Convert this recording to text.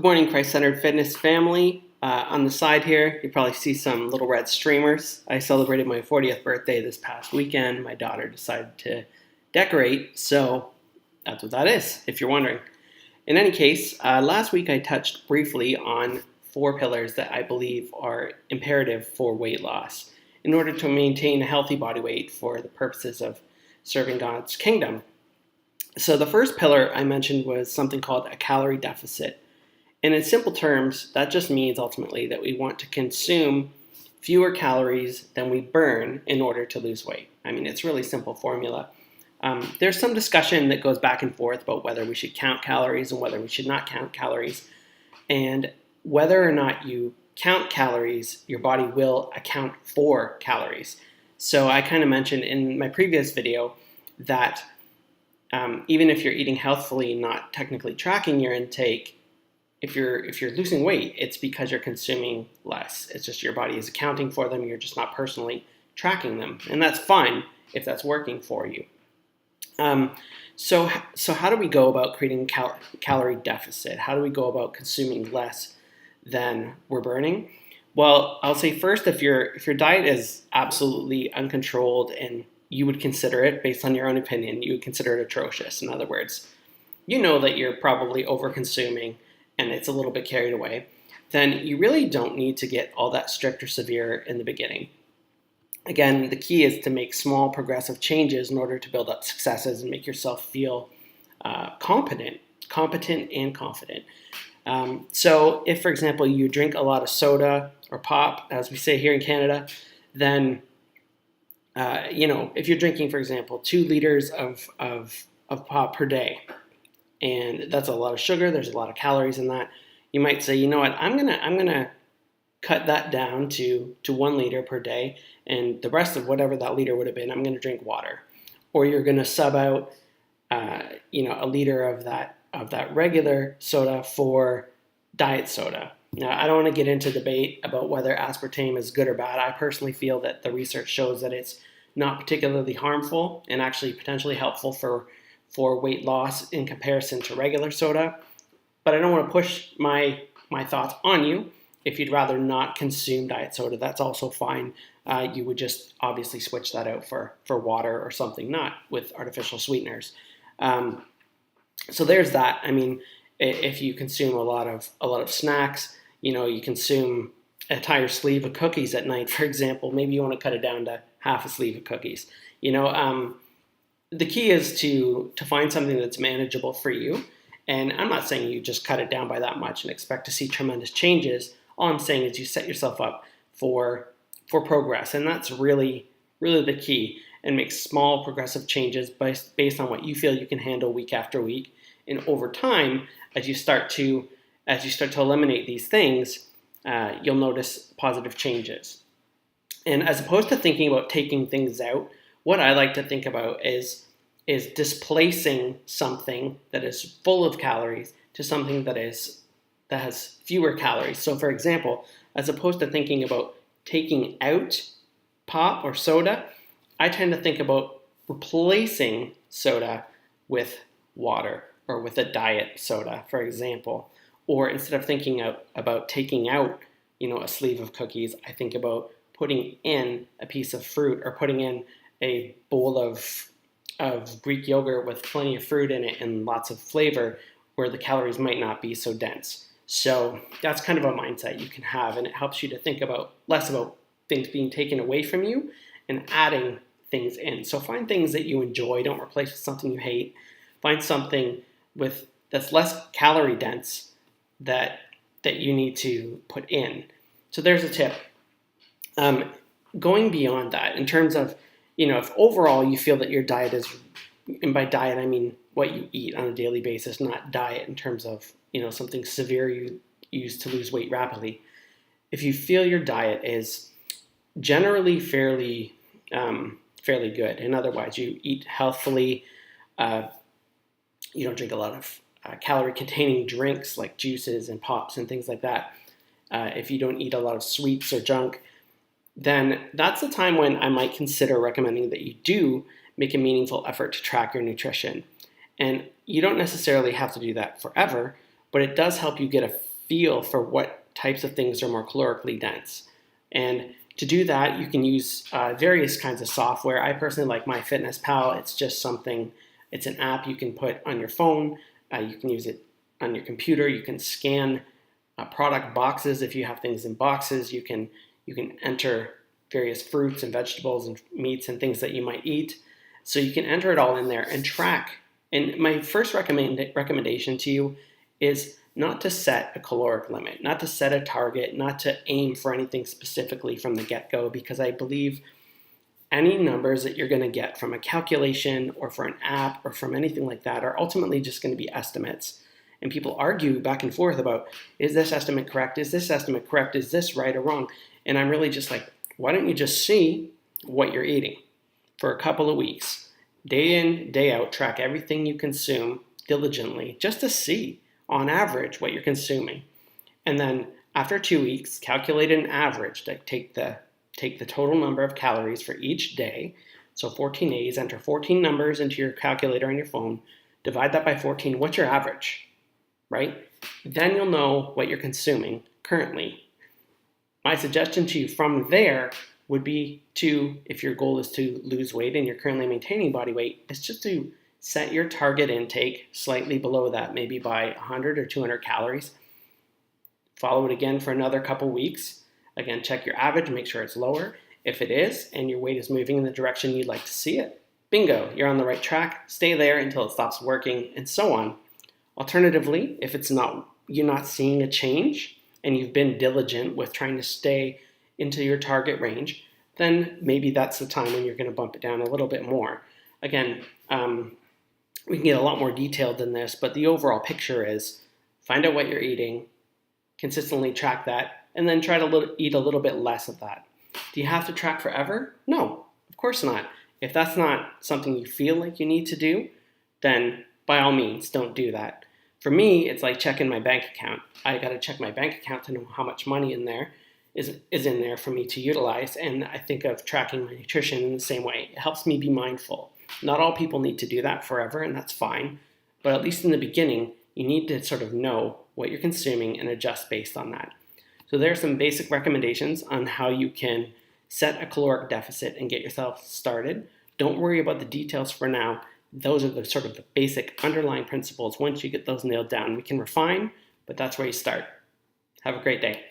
Good morning, Christ-Centered Fitness family. On the side here, you probably see some little red streamers. I celebrated my 40th birthday this past weekend. My daughter decided to decorate, so that's what that is, if you're wondering. In any case, last week I touched briefly on 4 pillars that I believe are imperative for weight loss in order to maintain a healthy body weight for the purposes of serving God's kingdom. So the first pillar I mentioned was something called a calorie deficit. And in simple terms, that just means ultimately that we want to consume fewer calories than we burn in order to lose weight. I mean, it's really simple formula. There's some discussion that goes back and forth about whether we should count calories and whether we should not count calories. And whether or not you count calories, your body will account for calories. So I kind of mentioned in my previous video that even if you're eating healthfully, not technically tracking your intake, if you're losing weight, it's because you're consuming less. It's just your body is accounting for them. You're just not personally tracking them, and that's fine if that's working for you. So how do we go about creating calorie deficit? How do we go about consuming less than we're burning? Well, I'll say first, if your diet is absolutely uncontrolled and you would consider it, based on your own opinion, you would consider it atrocious. In other words, you know that you're probably over-consuming and it's a little bit carried away, then you really don't need to get all that strict or severe in the beginning. Again, the key is to make small progressive changes in order to build up successes and make yourself feel competent and confident. So if, for example, you drink a lot of soda or pop, as we say here in Canada, then, if you're drinking, for example, 2 liters of pop per day, and that's a lot of sugar, there's a lot of calories in that, you might say, you know what, I'm gonna cut that down to 1 liter per day, and the rest of whatever that liter would have been, I'm gonna drink water. Or you're gonna sub out a liter of that regular soda for diet soda. Now, I don't want to get into debate about whether aspartame is good or bad. I personally feel that the research shows that it's not particularly harmful and actually potentially helpful for weight loss in comparison to regular soda. But I don't want to push my thoughts on you. If you'd rather not consume diet soda, that's also fine. You would just obviously switch that out for water or something not with artificial sweeteners. So there's that. I mean, if you consume a lot of snacks, you consume an entire sleeve of cookies at night, for example, maybe you want to cut it down to half a sleeve of cookies. The key is to find something that's manageable for you. And I'm not saying you just cut it down by that much and expect to see tremendous changes. All I'm saying is you set yourself up for progress. And that's really, really the key. And make small progressive changes based on what you feel you can handle week after week. And over time, as you start to eliminate these things, you'll notice positive changes. And as opposed to thinking about taking things out, what I like to think about is displacing something that is full of calories to something that has fewer calories. So for example, as opposed to thinking about taking out pop or soda, I tend to think about replacing soda with water or with a diet soda, for example. Or instead of thinking about taking out, a sleeve of cookies, I think about putting in a piece of fruit or putting in a bowl of Greek yogurt with plenty of fruit in it and lots of flavor where the calories might not be so dense. So that's kind of a mindset you can have, and it helps you to think less about things being taken away from you and adding things in. So find things that you enjoy. Don't replace with something you hate. Find something that's less calorie dense that you need to put in. So there's a tip. Going beyond that, in terms of, if overall you feel that your diet is, and by diet I mean what you eat on a daily basis, not diet in terms of, something severe you use to lose weight rapidly. If you feel your diet is generally fairly good, and otherwise you eat healthfully, you don't drink a lot of calorie-containing drinks like juices and pops and things like that, if you don't eat a lot of sweets or junk, then that's the time when I might consider recommending that you do make a meaningful effort to track your nutrition. And you don't necessarily have to do that forever, but it does help you get a feel for what types of things are more calorically dense. And to do that, you can use various kinds of software. I personally like MyFitnessPal. It's just something, it's an app you can put on your phone. You can use it on your computer. You can scan product boxes. If you have things in boxes, you can enter various fruits and vegetables and meats and things that you might eat. So you can enter it all in there and track. And my first recommendation to you is not to set a caloric limit, not to set a target, not to aim for anything specifically from the get-go, because I believe any numbers that you're going to get from a calculation or for an app or from anything like that are ultimately just going to be estimates. And people argue back and forth about, is this estimate correct? Is this estimate correct? Is this right or wrong? And I'm really just like, why don't you just see what you're eating for a couple of weeks? Day in, day out, track everything you consume diligently just to see, on average, what you're consuming. And then after 2 weeks, calculate an average. Take the total number of calories for each day. So 14 days, enter 14 numbers into your calculator on your phone, divide that by 14. What's your average? Right? Then you'll know what you're consuming currently. My suggestion to you from there would be to, if your goal is to lose weight and you're currently maintaining body weight, is just to set your target intake slightly below that, maybe by 100 or 200 calories. Follow it again for another couple weeks. Again, check your average, make sure it's lower. If it is, and your weight is moving in the direction you'd like to see it, bingo, you're on the right track. Stay there until it stops working, and so on. Alternatively, if you're not seeing a change and you've been diligent with trying to stay into your target range, then maybe that's the time when you're going to bump it down a little bit more. Again, we can get a lot more detailed than this, but the overall picture is find out what you're eating, consistently track that, and then try to eat a little bit less of that. Do you have to track forever? No, of course not. If that's not something you feel like you need to do, then by all means, don't do that. For me, it's like checking my bank account. I got to check my bank account to know how much money in there is in there for me to utilize. And I think of tracking my nutrition in the same way. It helps me be mindful. Not all people need to do that forever, and that's fine. But at least in the beginning, you need to sort of know what you're consuming and adjust based on that. So there are some basic recommendations on how you can set a caloric deficit and get yourself started. Don't worry about the details for now. Those are the sort of the basic underlying principles. Once you get those nailed down, we can refine, but that's where you start. Have a great day.